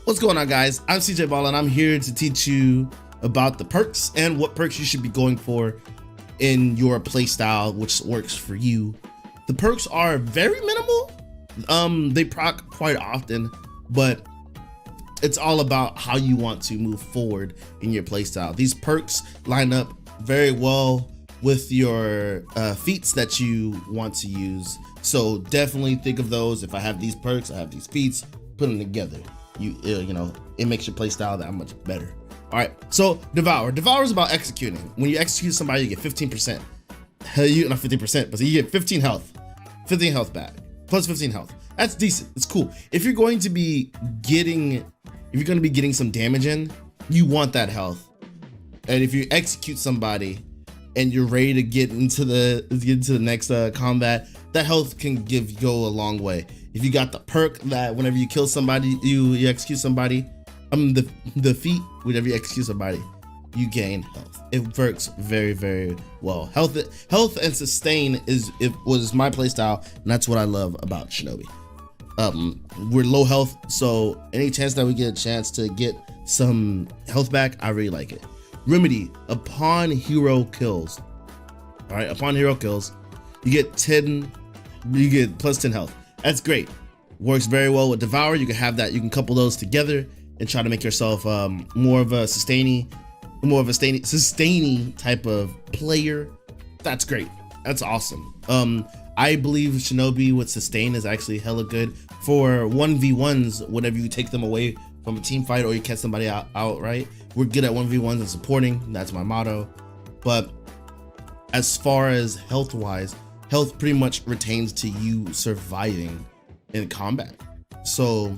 What's going on, guys? I'm CJ Ball and I'm here to teach you about the perks and what perks you should be going for in your playstyle, which works for you. The perks are very minimal. They proc quite often, but it's all about how you want to move forward in your playstyle. These perks line up very well with your feats that you want to use. So definitely think of those. If I have these perks, I have these feats, put them together. You know, it makes your playstyle that much better. All right, so Devour. Devour is about executing. When you execute somebody, you get 15%. Not 50%, but you get 15 health. 15 health back, plus 15 health. That's decent, it's cool. If you're going to be getting some damage in, you want that health. And if you execute somebody and you're ready to get into the next combat, that health can go a long way. If you got the perk that whenever you kill somebody, you execute somebody, the feat, whenever you execute somebody, you gain health. It works very, very well. Health and sustain was my playstyle, and that's what I love about Shinobi. We're low health, so any chance that we get a chance to get some health back, I really like it. Remedy, upon hero kills. All right, upon hero kills, you get plus 10 health. That's great. Works very well with Devour. You can have that. You can couple those together and try to make yourself more of a sustaining type of player. That's great. That's awesome. I believe Shinobi with sustain is actually hella good for 1v1s whenever you take them away from a team fight or you catch somebody outright. We're good at 1v1s and supporting. That's my motto. But as far as health wise, health pretty much retains to you surviving in combat. So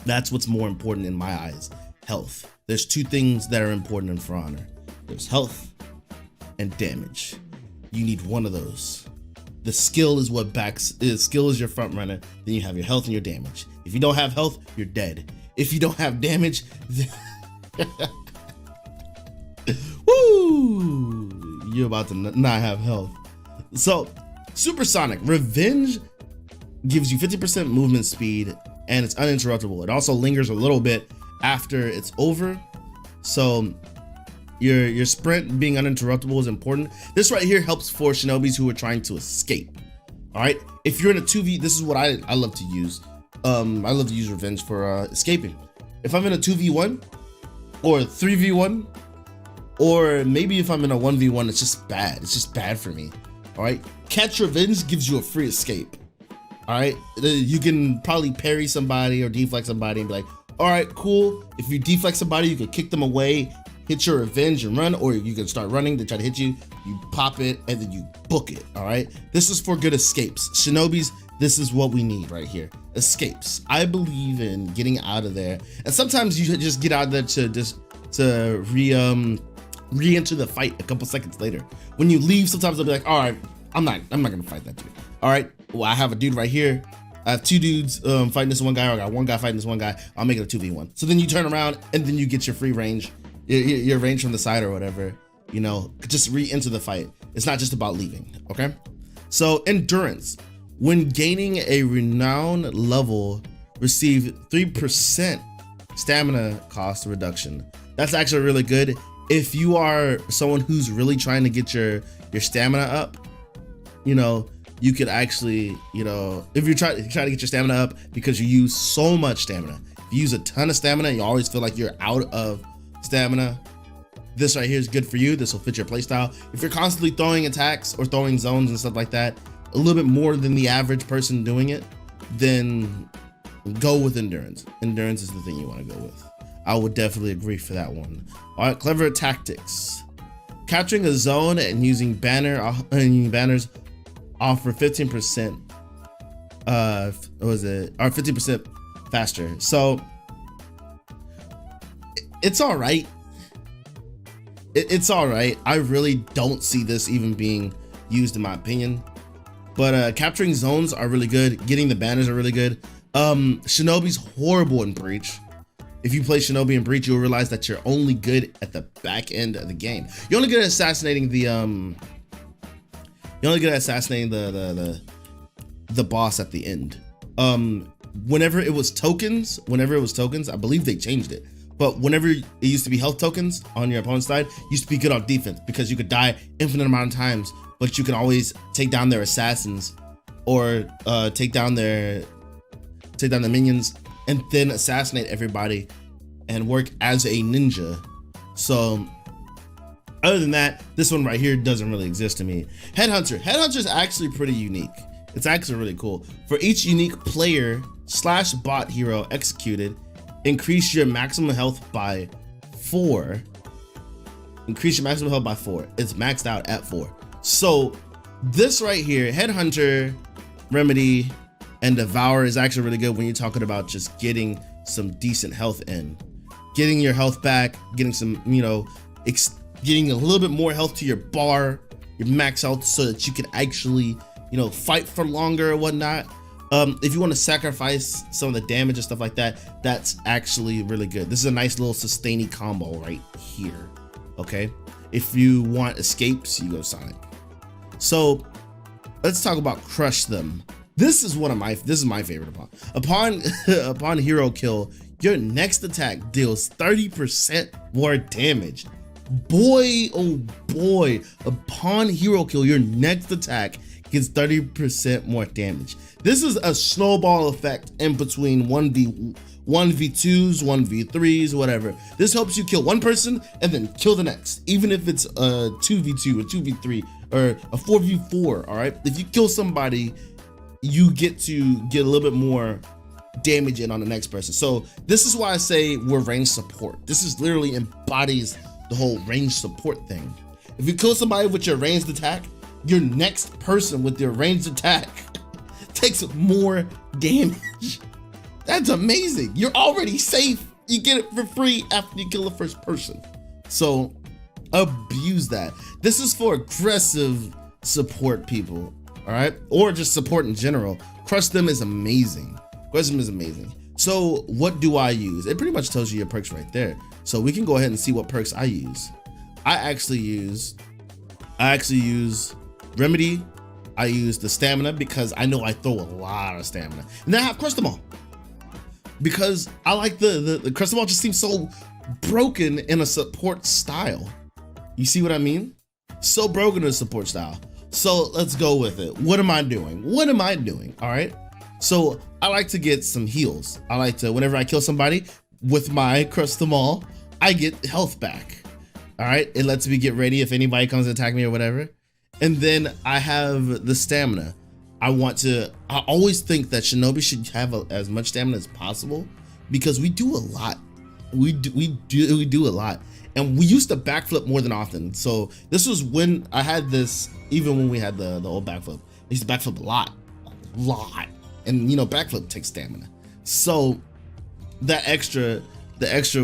that's what's more important in my eyes, health. There's two things that are important in For Honor. There's health and damage. You need one of those. The skill is what skill is your front runner. Then you have your health and your damage. If you don't have health, you're dead. If you don't have damage, woo, you're about to not have health. So Supersonic Revenge gives you 50% movement speed and it's uninterruptible. It also lingers a little bit after it's over. So your sprint being uninterruptible is important. This right here helps for Shinobis who are trying to escape. All right, if you're in a 2v, this is what I love to use. I love to use Revenge for escaping. If I'm in a 2v1 or 3v1, or maybe if I'm in a 1v1, it's just bad. It's just bad for me. All right, Catch Revenge gives you a free escape. All right, you can probably parry somebody or deflect somebody and be like, all right, cool. If you deflect somebody, you can kick them away, hit your revenge and run, or you can start running to try to hit you. You pop it and then you book it. All right, this is for good escapes. Shinobis, this is what we need right here. Escapes. I believe in getting out of there, and sometimes you just get out of there to re-enter the fight a couple seconds later. When you leave, sometimes I'll be like, all right, I'm not gonna fight that dude. All right, well, I have a dude right here. I have two dudes fighting this one guy, or I got one guy fighting this one guy. I'll make it a 2v1. So then you turn around and then you get your free range, your range from the side or whatever, you know, just re-enter the fight. It's not just about leaving, okay? So Endurance, when gaining a renown level, receive 3% stamina cost reduction. That's actually really good. If you are someone who's really trying to get your stamina up, you know, you could actually, you know, if you're trying to get your stamina up because you use so much stamina, if you use a ton of stamina, you always feel like you're out of stamina, this right here is good for you. This will fit your playstyle. If you're constantly throwing attacks or throwing zones and stuff like that, a little bit more than the average person doing it, then go with Endurance. Endurance is the thing you want to go with. I would definitely agree for that one. All right, Clever Tactics. Capturing a zone and using banners offer 15%. What was it? Or 50% faster. So it's all right. It's all right. I really don't see this even being used in my opinion. But capturing zones are really good. Getting the banners are really good. Shinobi's horrible in Breach. If you play Shinobi in Breach, you'll realize that you're only good at the back end of the game. You're only good at assassinating the You only get assassinating the boss at the end. Whenever it was tokens, I believe they changed it. But whenever it used to be health tokens on your opponent's side, you used to be good on defense because you could die infinite amount of times, but you can always take down their assassins or take down the minions and then assassinate everybody and work as a ninja. So other than that, this one right here doesn't really exist to me. Headhunter is actually pretty unique. It's actually really cool. For each unique player / bot hero executed, increase your maximum health by 4. Increase your maximum health by 4. It's maxed out at 4. So this right here, Headhunter, Remedy, and Devour is actually really good when you're talking about just getting some decent health in. Getting your health back, getting some, getting a little bit more health to your bar, your max health, so that you can actually, fight for longer or whatnot. If you want to sacrifice some of the damage and stuff like that, that's actually really good. This is a nice little sustaining combo right here, okay? If you want escapes, you go Sonic. So let's talk about Crush Them. This is my favorite upon hero kill, your next attack deals 30% more damage. Boy, oh boy, upon hero kill, your next attack gets 30% more damage. This is a snowball effect in between 1v2s, 1v3s, whatever. This helps you kill one person and then kill the next, even if it's a 2v2, a 2v3, or a 4v4, all right? If you kill somebody, you get to get a little bit more damage in on the next person. So this is why I say we're range support. This is literally embodies the whole range support thing. If you kill somebody with your ranged attack, your next person with their ranged attack takes more damage. That's amazing. You're already safe. You get it for free after you kill the first person. So abuse that. This is for aggressive support people, all right? Or just support in general. Crush Them is amazing. Crush Them is amazing. So what do I use? It pretty much tells you your perks right there. So we can go ahead and see what perks I use. I actually use Remedy. I use the stamina because I know I throw a lot of stamina. And then I have Crush Them All because I like the Crush Them All just seems so broken in a support style. You see what I mean? So broken in a support style. So let's go with it. What am I doing? All right. So I like to get some heals. I like to, whenever I kill somebody with my Crush Them All, I get health back. All right. It lets me get ready if anybody comes to attack me or whatever. And then I have the stamina. I always think that Shinobi should have as much stamina as possible because we do a lot. We do a lot. And we used to backflip more than often. So this was when I had this, even when we had the old backflip, I used to backflip a lot. And backflip takes stamina. So the extra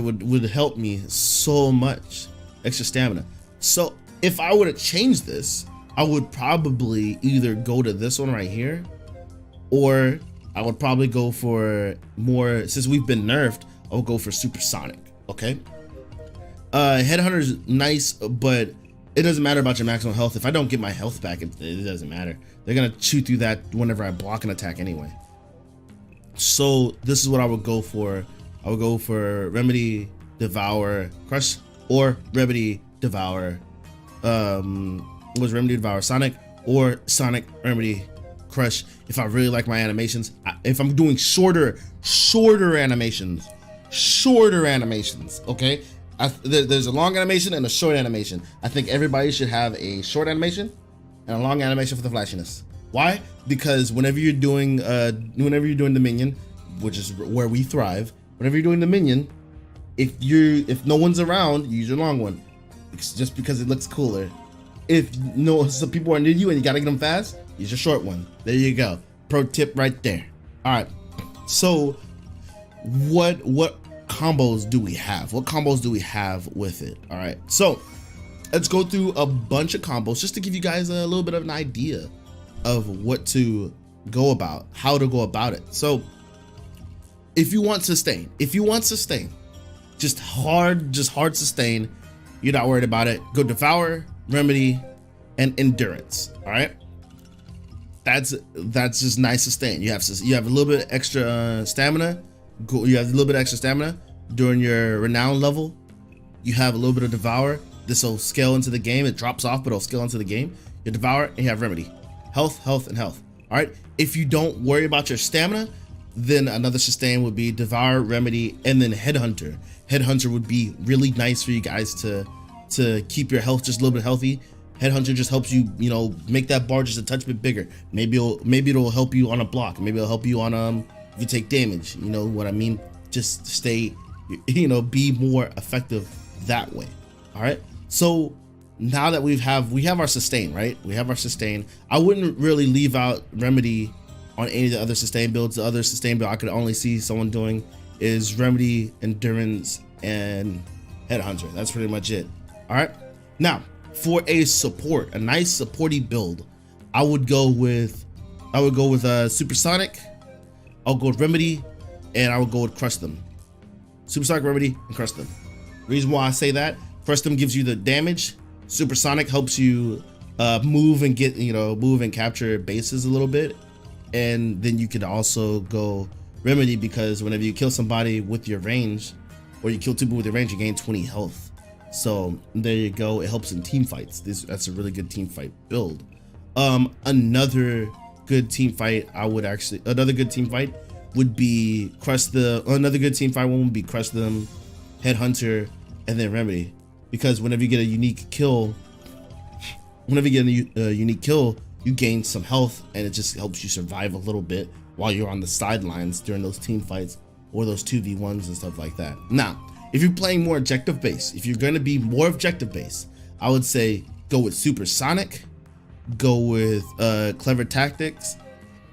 would help me so much, extra stamina. So if I were to change this, I would probably either go to this one right here, or I would probably go for more, since we've been nerfed, I'll go for supersonic, okay? Headhunter is nice, but it doesn't matter about your maximum health. If I don't get my health back, it doesn't matter. They're gonna chew through that whenever I block an attack anyway. So this is what I would go for. I would go for Remedy, Devour, Crush, or Remedy, Devour. Was Remedy, Devour, Sonic, or Sonic, Remedy, Crush. If I really like my animations, if I'm doing shorter animations, okay? There's a long animation and a short animation. I think everybody should have a short animation and a long animation for the flashiness. Why? Because whenever you're doing the minion, which is where we thrive, whenever you're doing the minion, if no one's around, use your long one. It's just because it looks cooler. If some people are near you and you gotta get them fast, use your short one. There you go. Pro tip right there. All right. So what combos do we have? What combos do we have with it? All right. So let's go through a bunch of combos just to give you guys a little bit of an idea of what to go about, how to go about it. So if you want sustain, just hard sustain, you're not worried about it. Go Devour, Remedy, and Endurance. All right. that's just nice sustain. You have a little bit extra stamina. You have a little bit extra stamina during your renown level. You have a little bit of devour. This will scale into the game. It drops off, but it'll scale into the game. You devour and you have remedy. Health, health, and health. All right. If you don't worry about your stamina, then another sustain would be devour, remedy, and then headhunter. Headhunter would be really nice for you guys to keep your health just a little bit healthy. Headhunter just helps you, you know, make that bar just a touch bit bigger. Maybe it'll help you on a block. Maybe it'll help you on if you take damage. You know what I mean? Just stay, you know, be more effective that way. All right. So now that we have our sustain, right? We have our sustain. I wouldn't really leave out remedy on any of the other sustain builds. The other sustain build I could only see someone doing is remedy, endurance, and headhunter. That's pretty much it. All right. Now for a support, a nice supporty build, I would go with supersonic. I'll go with remedy, and I would go with crush them. Supersonic, remedy, and crush them. Reason why I say that: crush them gives you the damage. Supersonic helps you move and capture bases a little bit, and then you could also go remedy, because whenever you kill somebody with your range, or you kill two people with your range, you gain 20 health. So there you go. It helps in team fights. That's a really good team fight build. Another good team fight would be crush the. Another good team fight one would be crush them, headhunter, and then remedy. Because whenever you get a unique kill, you gain some health, and it just helps you survive a little bit while you're on the sidelines during those team fights or those 2v1s and stuff like that. Now, if you're playing more objective based, if you're going to be more objective based, I would say go with supersonic, go with clever tactics,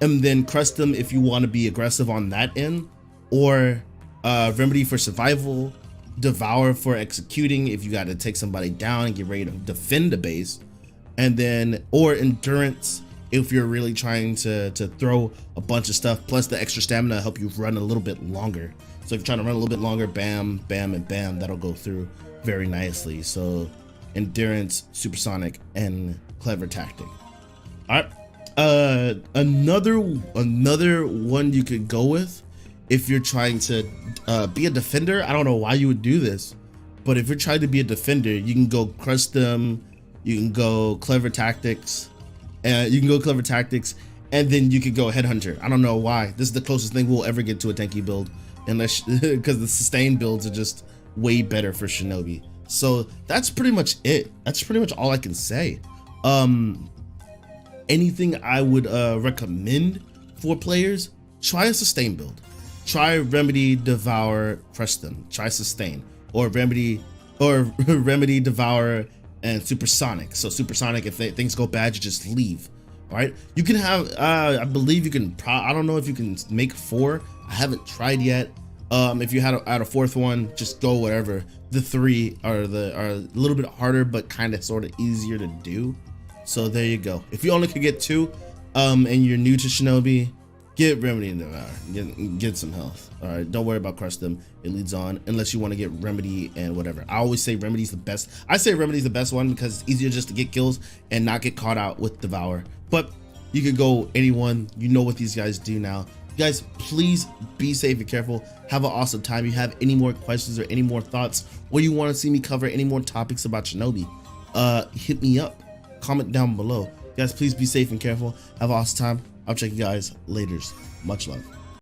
and then crush them if you want to be aggressive on that end, or remedy for survival, devour for executing if you got to take somebody down and get ready to defend the base, and then or endurance if you're really trying to throw a bunch of stuff, plus the extra stamina to help you run a little bit longer. So if you're trying to run a little bit longer, bam, bam, and bam, that'll go through very nicely. So endurance, supersonic, and clever tactic. All right. Another one you could go with if you're trying to be a defender. I don't know why you would do this, but if you're trying to be a defender, you can go crush them, you can go clever tactics, and then you could go headhunter. I don't know why. This is the closest thing we'll ever get to a tanky build, unless because the sustain builds are just way better for Shinobi. So that's pretty much it. That's pretty much all I can say. Anything I would recommend for players: try a sustain build. Try remedy, devour, crush them. Try sustain, or remedy, devour, and supersonic. So supersonic, if things go bad, you just leave. All right. You can have, I believe you can. I don't know if you can make 4. I haven't tried yet. If you had a 4th one, just go whatever. The 3 are a little bit harder, but kind of sort of easier to do. So there you go. If you only could get 2, and you're new to Shinobi, get remedy and devour. Get some health. All right. Don't worry about crush them. It leads on, unless you want to get remedy and whatever. I always say remedy's the best. I say remedy's the best one because it's easier just to get kills and not get caught out with devour. But you could go anyone. You know what these guys do now. You guys, please be safe and careful. Have an awesome time. If you have any more questions or any more thoughts, or you want to see me cover any more topics about Shinobi, hit me up. Comment down below. You guys, please be safe and careful. Have an awesome time. I'll check you guys later. Much love.